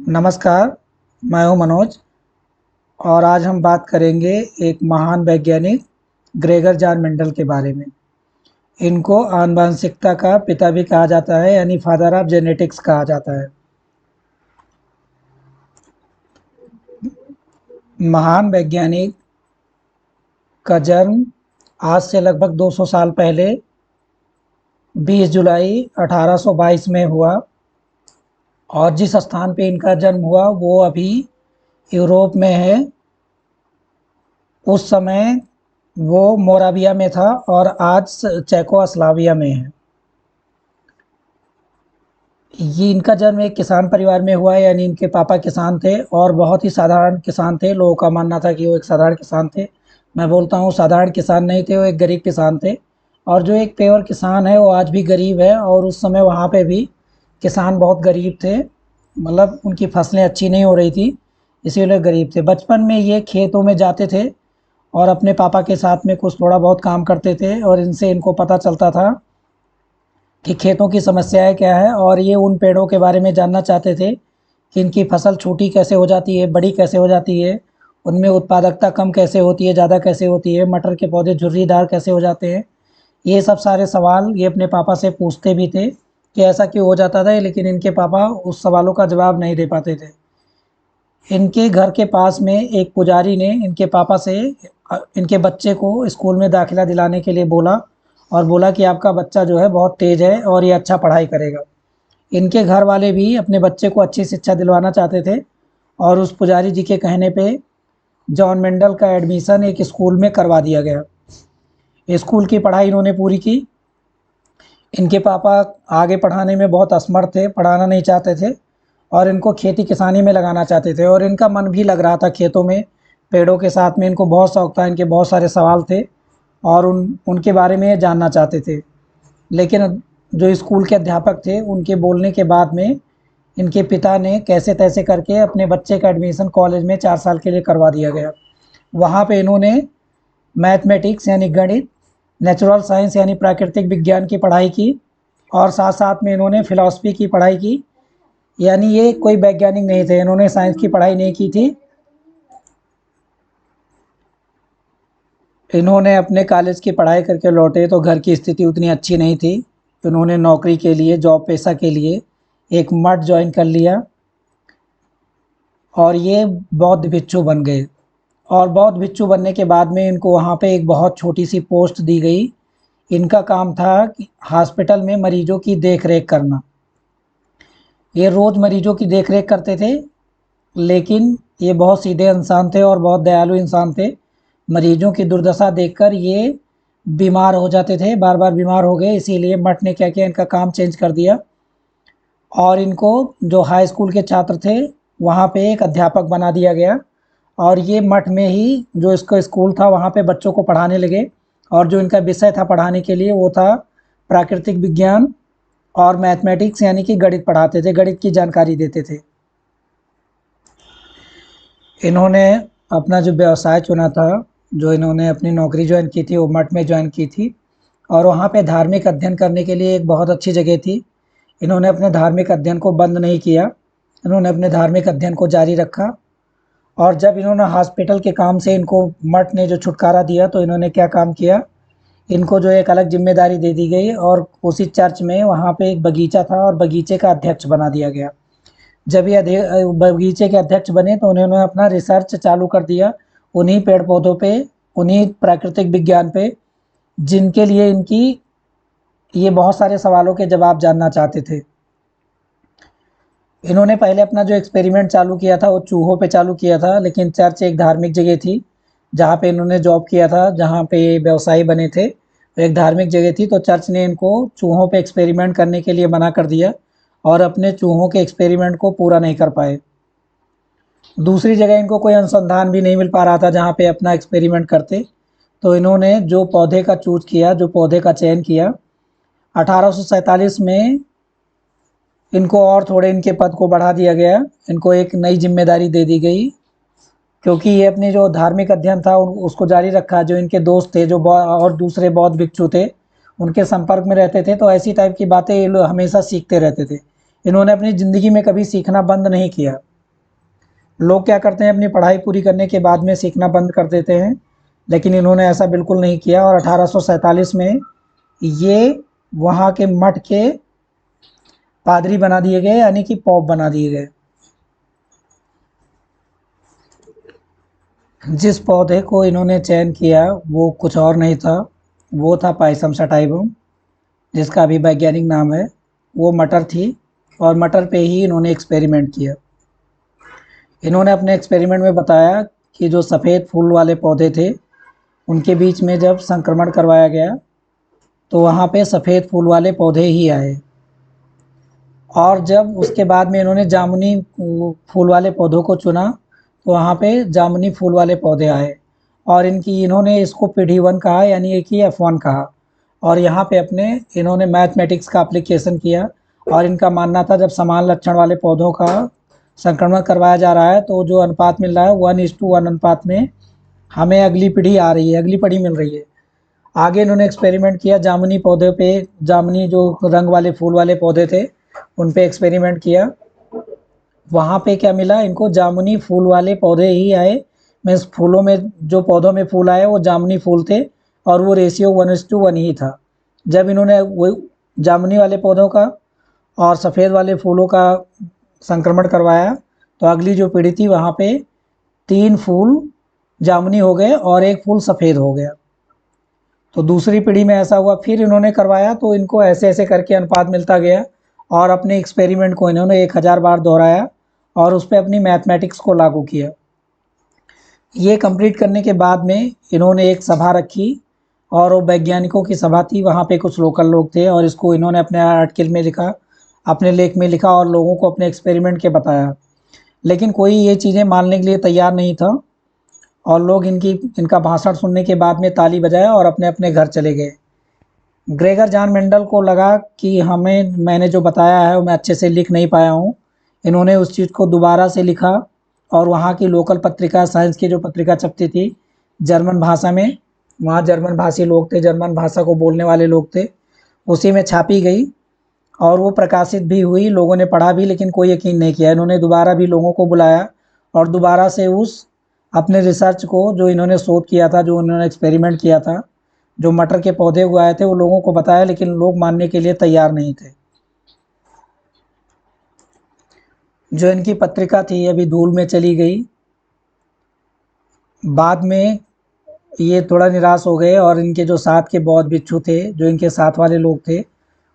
नमस्कार, मैं हूं मनोज और आज हम बात करेंगे एक महान वैज्ञानिक ग्रेगर जॉन मेंडल के बारे में। इनको आनुवंशिकता का पिता भी कहा जाता है, यानी फादर ऑफ जेनेटिक्स कहा जाता है। महान वैज्ञानिक का जन्म आज से लगभग 200 साल पहले 20 जुलाई 1822 में हुआ और जिस स्थान पे इनका जन्म हुआ वो अभी यूरोप में है। उस समय वो मोराविया में था और आज चेकोस्लोवाकिया में है। ये इनका जन्म एक किसान परिवार में हुआ है, यानी इनके पापा किसान थे और बहुत ही साधारण किसान थे। लोगों का मानना था कि वो एक साधारण किसान थे। मैं बोलता हूँ साधारण किसान नहीं थे, वो एक गरीब किसान थे। और जो एक प्योर किसान है वो आज भी गरीब है और उस समय वहाँ पे भी किसान बहुत गरीब थे, मतलब उनकी फसलें अच्छी नहीं हो रही थी, इसीलिए गरीब थे। बचपन में ये खेतों में जाते थे और अपने पापा के साथ में कुछ थोड़ा बहुत काम करते थे और इनसे इनको पता चलता था कि खेतों की समस्याएं क्या है और ये उन पेड़ों के बारे में जानना चाहते थे कि इनकी फसल छोटी कैसे हो जाती है, बड़ी कैसे हो जाती है, उनमें उत्पादकता कम कैसे होती है, ज़्यादा कैसे होती है, मटर के पौधे झुर्रीदार कैसे हो जाते हैं। ये सब सारे सवाल ये अपने पापा से पूछते भी थे कि ऐसा क्यों हो जाता था, लेकिन इनके पापा उस सवालों का जवाब नहीं दे पाते थे। इनके घर के पास में एक पुजारी ने इनके पापा से इनके बच्चे को स्कूल में दाखिला दिलाने के लिए बोला और बोला कि आपका बच्चा जो है बहुत तेज़ है और ये अच्छा पढ़ाई करेगा। इनके घर वाले भी अपने बच्चे को अच्छी शिक्षा दिलवाना चाहते थे और उस पुजारी जी के कहने पे जॉन मेंडल का एडमिशन एक स्कूल में करवा दिया गया। स्कूल की पढ़ाई इन्होंने पूरी की। इनके पापा आगे पढ़ाने में बहुत असमर्थ थे, पढ़ाना नहीं चाहते थे और इनको खेती किसानी में लगाना चाहते थे और इनका मन भी लग रहा था खेतों में, पेड़ों के साथ में। इनको बहुत शौक था, इनके बहुत सारे सवाल थे और उनके बारे में जानना चाहते थे। लेकिन जो स्कूल के अध्यापक थे उनके बोलने के बाद में इनके पिता ने कैसे तैसे करके अपने बच्चे का एडमिशन कॉलेज में 4 साल के लिए करवा दिया गया। वहाँ पे इन्होंने मैथमेटिक्स यानी गणित, नेचुरल साइंस यानी प्राकृतिक विज्ञान की पढ़ाई की और साथ साथ में इन्होंने फ़िलासफ़ी की पढ़ाई की। यानी ये कोई वैज्ञानिक नहीं थे, इन्होंने साइंस की पढ़ाई नहीं की थी। इन्होंने अपने कॉलेज की पढ़ाई करके लौटे तो घर की स्थिति उतनी अच्छी नहीं थी। इन्होंने नौकरी के लिए, जॉब पेशा के लिए एक मठ ज्वाइन कर लिया और ये बौद्ध भिक्षु बन गए। और बौद्ध भिक्षु बनने के बाद में इनको वहाँ पे एक बहुत छोटी सी पोस्ट दी गई। इनका काम था कि हॉस्पिटल में मरीजों की देख रेख करना। ये रोज़ मरीजों की देख रेख करते थे, लेकिन ये बहुत सीधे इंसान थे और बहुत दयालु इंसान थे। मरीजों की दुर्दशा देखकर ये बीमार हो जाते थे, बार बार बीमार हो गए, इसीलिए मठ ने क्या किया, इनका काम चेंज कर दिया और इनको जो हाई स्कूल के छात्र थे वहाँ पे एक अध्यापक बना दिया गया। और ये मठ में ही जो इसका स्कूल था वहाँ पे बच्चों को पढ़ाने लगे और जो इनका विषय था पढ़ाने के लिए वो था प्राकृतिक विज्ञान और मैथमेटिक्स, यानी कि गणित पढ़ाते थे, गणित की जानकारी देते थे। इन्होंने अपना जो व्यवसाय चुना था, जो इन्होंने अपनी नौकरी ज्वाइन की थी वो मठ में ज्वाइन की थी और वहाँ पे धार्मिक अध्ययन करने के लिए एक बहुत अच्छी जगह थी। इन्होंने अपने धार्मिक अध्ययन को बंद नहीं किया, इन्होंने अपने धार्मिक अध्ययन को जारी रखा। और जब इन्होंने हॉस्पिटल के काम से इनको मठ ने जो छुटकारा दिया तो इन्होंने क्या काम किया, इनको जो एक अलग जिम्मेदारी दे दी गई और उसी चर्च में वहाँ पे एक बगीचा था और बगीचे का अध्यक्ष बना दिया गया। जब ये बगीचे के अध्यक्ष बने तो उन्होंने अपना रिसर्च चालू कर दिया उन्हीं पेड़ पौधों पे, उन्हीं प्राकृतिक विज्ञान पे, जिनके लिए इनकी ये बहुत सारे सवालों के जवाब जानना चाहते थे। इन्होंने पहले अपना जो एक्सपेरिमेंट चालू किया था वो चूहों पे चालू किया था, लेकिन चर्च एक धार्मिक जगह थी जहाँ पे इन्होंने जॉब किया था, जहाँ पे व्यवसायी बने थे, एक धार्मिक जगह थी। तो चर्च ने इनको चूहों पे एक्सपेरिमेंट करने के लिए मना कर दिया और अपने चूहों के एक्सपेरिमेंट को पूरा नहीं कर पाए। दूसरी जगह इनको कोई अनुसंधान भी नहीं मिल पा रहा था जहाँ पे अपना एक्सपेरिमेंट करते। तो इन्होंने जो पौधे का चूज किया, जो पौधे का चयन किया, 1847 में इनको और थोड़े इनके पद को बढ़ा दिया गया। इनको एक नई जिम्मेदारी दे दी गई क्योंकि ये अपने जो धार्मिक अध्ययन था उसको जारी रखा। जो इनके दोस्त थे जो और दूसरे बौद्ध भिक्षु थे उनके संपर्क में रहते थे, तो ऐसी टाइप की बातें ये लोग हमेशा सीखते रहते थे। इन्होंने अपनी ज़िंदगी में कभी सीखना बंद नहीं किया। लोग क्या करते हैं, अपनी पढ़ाई पूरी करने के बाद में सीखना बंद कर देते हैं, लेकिन इन्होंने ऐसा बिल्कुल नहीं किया और 1847 में ये वहाँ के मठ के पादरी बना दिए गए, यानी कि पॉप बना दिए गए। जिस पौधे को इन्होंने चयन किया वो कुछ और नहीं था, वो था पायसम सटाइवम, जिसका अभी वैज्ञानिक नाम है। वो मटर थी और मटर पे ही इन्होंने एक्सपेरिमेंट किया। इन्होंने अपने एक्सपेरिमेंट में बताया कि जो सफ़ेद फूल वाले पौधे थे उनके बीच में जब संक्रमण करवाया गया तो वहाँ पे सफ़ेद फूल वाले पौधे ही आए, और जब उसके बाद में इन्होंने जामुनी फूल वाले पौधों को चुना तो वहाँ पे जामुनी फूल वाले पौधे आए, और इन्होंने इसको पीढ़ी 1 कहा, यानी कि F1 कहा। और यहाँ पे अपने इन्होंने मैथमेटिक्स का एप्लीकेशन किया, और इनका मानना था जब समान लक्षण वाले पौधों का संक्रमण करवाया जा रहा है तो जो अनुपात मिल रहा है 1:1 अनुपात में हमें अगली पीढ़ी आ रही है, अगली पीढ़ी मिल रही है। आगे इन्होंने एक्सपेरिमेंट किया जामुनी पौधे पे, जामुनी जो रंग वाले फूल वाले पौधे थे उन पे एक्सपेरिमेंट किया। वहाँ पे क्या मिला, इनको जामुनी फूल वाले पौधे ही आए। मीन्स फूलों में, जो पौधों में फूल आए वो जामुनी फूल थे, और वो रेशियो 1:1 ही था। जब इन्होंने वो जामुनी वाले पौधों का और सफ़ेद वाले फूलों का संक्रमण करवाया तो अगली जो पीढ़ी थी वहाँ पे 3 फूल जामुनी हो गए और 1 फूल सफ़ेद हो गया। तो दूसरी पीढ़ी में ऐसा हुआ, फिर इन्होंने करवाया तो इनको ऐसे ऐसे करके अनुपात मिलता गया, और अपने एक्सपेरिमेंट को इन्होंने 1000 बार दोहराया और उस पर अपनी मैथमेटिक्स को लागू किया। ये कंप्लीट करने के बाद में इन्होंने एक सभा रखी, और वो वैज्ञानिकों की सभा थी। वहाँ पे कुछ लोकल लोग थे और इसको इन्होंने अपने आर्टिकल में लिखा, अपने लेख में लिखा और लोगों को अपने एक्सपेरिमेंट के बताया। लेकिन कोई ये चीज़ें मानने के लिए तैयार नहीं था, और लोग इनका भाषण सुनने के बाद में ताली बजाया और अपने अपने घर चले गए। ग्रेगर जॉन मेंडल को लगा कि मैंने जो बताया है वो मैं अच्छे से लिख नहीं पाया हूँ। इन्होंने उस चीज़ को दोबारा से लिखा, और वहाँ की लोकल पत्रिका, साइंस की जो पत्रिका छपती थी जर्मन भाषा में, वहाँ जर्मन भाषी लोग थे, जर्मन भाषा को बोलने वाले लोग थे, उसी में छापी गई और वो प्रकाशित भी हुई। लोगों ने पढ़ा भी, लेकिन कोई यकीन नहीं किया। इन्होंने दोबारा भी लोगों को बुलाया और दोबारा से उस अपने रिसर्च को, जो इन्होंने शोध किया था, जो इन्होंने एक्सपेरिमेंट किया था, जो मटर के पौधे उगाए थे, वो लोगों को बताया, लेकिन लोग मानने के लिए तैयार नहीं थे। जो इनकी पत्रिका थी अभी धूल में चली गई। बाद में ये थोड़ा निराश हो गए, और इनके जो साथ के बौद्ध भिक्षु थे, जो इनके साथ वाले लोग थे,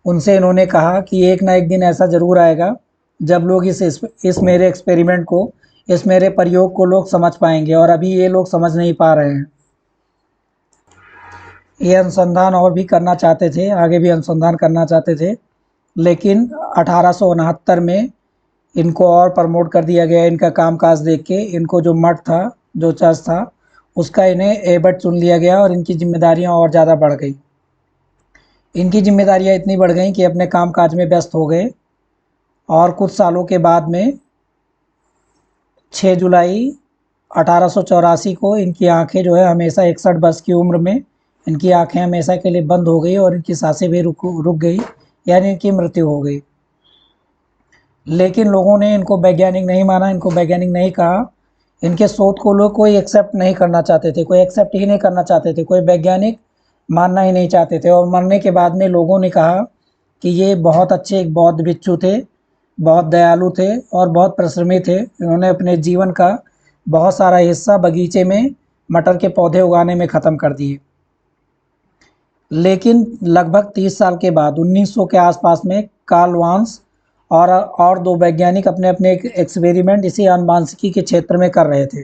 उनसे इन्होंने कहा कि एक ना एक दिन ऐसा ज़रूर आएगा जब लोग इस मेरे एक्सपेरिमेंट को, इस मेरे प्रयोग को लोग समझ पाएंगे, और अभी ये लोग समझ नहीं पा रहे हैं। ये अनुसंधान और भी करना चाहते थे, आगे भी अनुसंधान करना चाहते थे, लेकिन 1869 में इनको और प्रमोट कर दिया गया। इनका कामकाज देख के इनको जो मठ था, जो चर्च था, उसका इन्हें एबट चुन लिया गया, और इनकी जिम्मेदारियां और ज़्यादा बढ़ गई। इनकी जिम्मेदारियां इतनी बढ़ गई कि अपने कामकाज में व्यस्त हो गए, और कुछ सालों के बाद में 6 जुलाई 1884 को इनकी आंखें जो है हमेशा 61 वर्ष की उम्र में इनकी आंखें हमेशा के लिए बंद हो गई, और इनकी सांसें भी रुक गई, यानी इनकी मृत्यु हो गई। लेकिन लोगों ने इनको वैज्ञानिक नहीं माना, इनको वैज्ञानिक नहीं कहा। इनके शोध को लोग कोई एक्सेप्ट नहीं करना चाहते थे, कोई एक्सेप्ट ही नहीं करना चाहते थे, कोई वैज्ञानिक मानना ही नहीं चाहते थे। और मरने के बाद में लोगों ने कहा कि ये बहुत अच्छे एक बौद्ध भिक्षु थे, बहुत दयालु थे और बहुत परिश्रमी थे। इन्होंने अपने जीवन का बहुत सारा हिस्सा बगीचे में मटर के पौधे उगाने में ख़त्म कर दिए। लेकिन लगभग 30 साल के बाद 1900 के आसपास में कार्ल वांस और 2 वैज्ञानिक अपने अपने एक्सपेरिमेंट इसी आनुवंशिकी के क्षेत्र में कर रहे थे।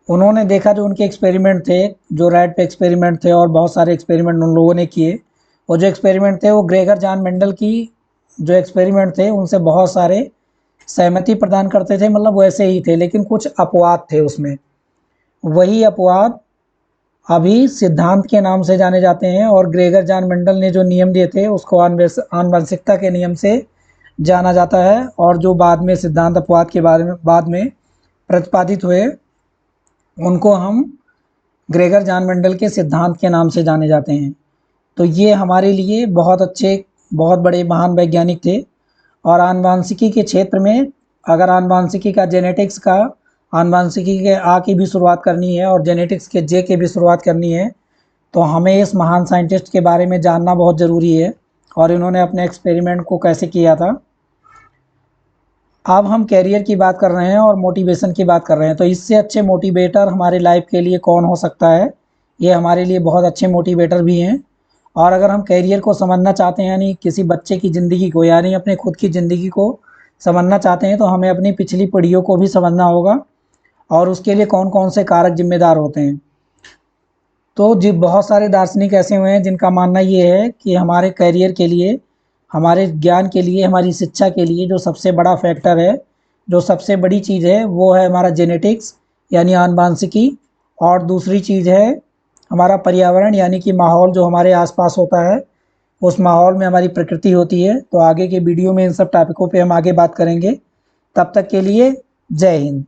उन्होंने देखा, जो उनके एक्सपेरिमेंट थे, जो रैट पे एक्सपेरिमेंट थे और बहुत सारे एक्सपेरिमेंट उन लोगों ने किए, वो जो एक्सपेरिमेंट थे वो ग्रेगर जॉन मेंडल की जो एक्सपेरिमेंट थे उनसे बहुत सारे सहमति प्रदान करते थे, मतलब वैसे ही थे, लेकिन कुछ अपवाद थे उसमें। वही अपवाद अभी सिद्धांत के नाम से जाने जाते हैं, और ग्रेगर जॉन मेंडल ने जो नियम दिए थे उसको आनुवंशिकता के नियम से जाना जाता है, और जो बाद में सिद्धांत अपवाद के बारे में बाद में प्रतिपादित हुए उनको हम ग्रेगर जॉन मेंडल के सिद्धांत के नाम से जाने जाते हैं। तो ये हमारे लिए बहुत अच्छे, बहुत बड़े महान वैज्ञानिक थे, और आनुवंशिकी के क्षेत्र में अगर आनुवांशिकी का जेनेटिक्स का आनुवांशिकी के आ की भी शुरुआत करनी है और जेनेटिक्स के जे की भी शुरुआत करनी है तो हमें इस महान साइंटिस्ट के बारे में जानना बहुत ज़रूरी है और इन्होंने अपने एक्सपेरिमेंट को कैसे किया था। अब हम कैरियर की बात कर रहे हैं और मोटिवेशन की बात कर रहे हैं, तो इससे अच्छे मोटिवेटर हमारे लाइफ के लिए कौन हो सकता है। ये हमारे लिए बहुत अच्छे मोटिवेटर भी हैं। और अगर हम कैरियर को समझना चाहते हैं यानी किसी बच्चे की ज़िंदगी को यानी अपने खुद की ज़िंदगी को समझना चाहते हैं तो हमें अपनी पिछली पीढ़ियों को भी समझना होगा और उसके लिए कौन कौन से कारक जिम्मेदार होते हैं। तो जी बहुत सारे दार्शनिक ऐसे हुए हैं जिनका मानना ये है कि हमारे करियर के लिए, हमारे ज्ञान के लिए, हमारी शिक्षा के लिए जो सबसे बड़ा फैक्टर है, जो सबसे बड़ी चीज़ है वो है हमारा जेनेटिक्स यानी आनुवांशिकी। और दूसरी चीज़ है हमारा पर्यावरण यानी कि माहौल जो हमारे आसपास होता है, उस माहौल में हमारी प्रकृति होती है। तो आगे के वीडियो में इन सब टॉपिकों पे हम आगे बात करेंगे। तब तक के लिए जय हिंद।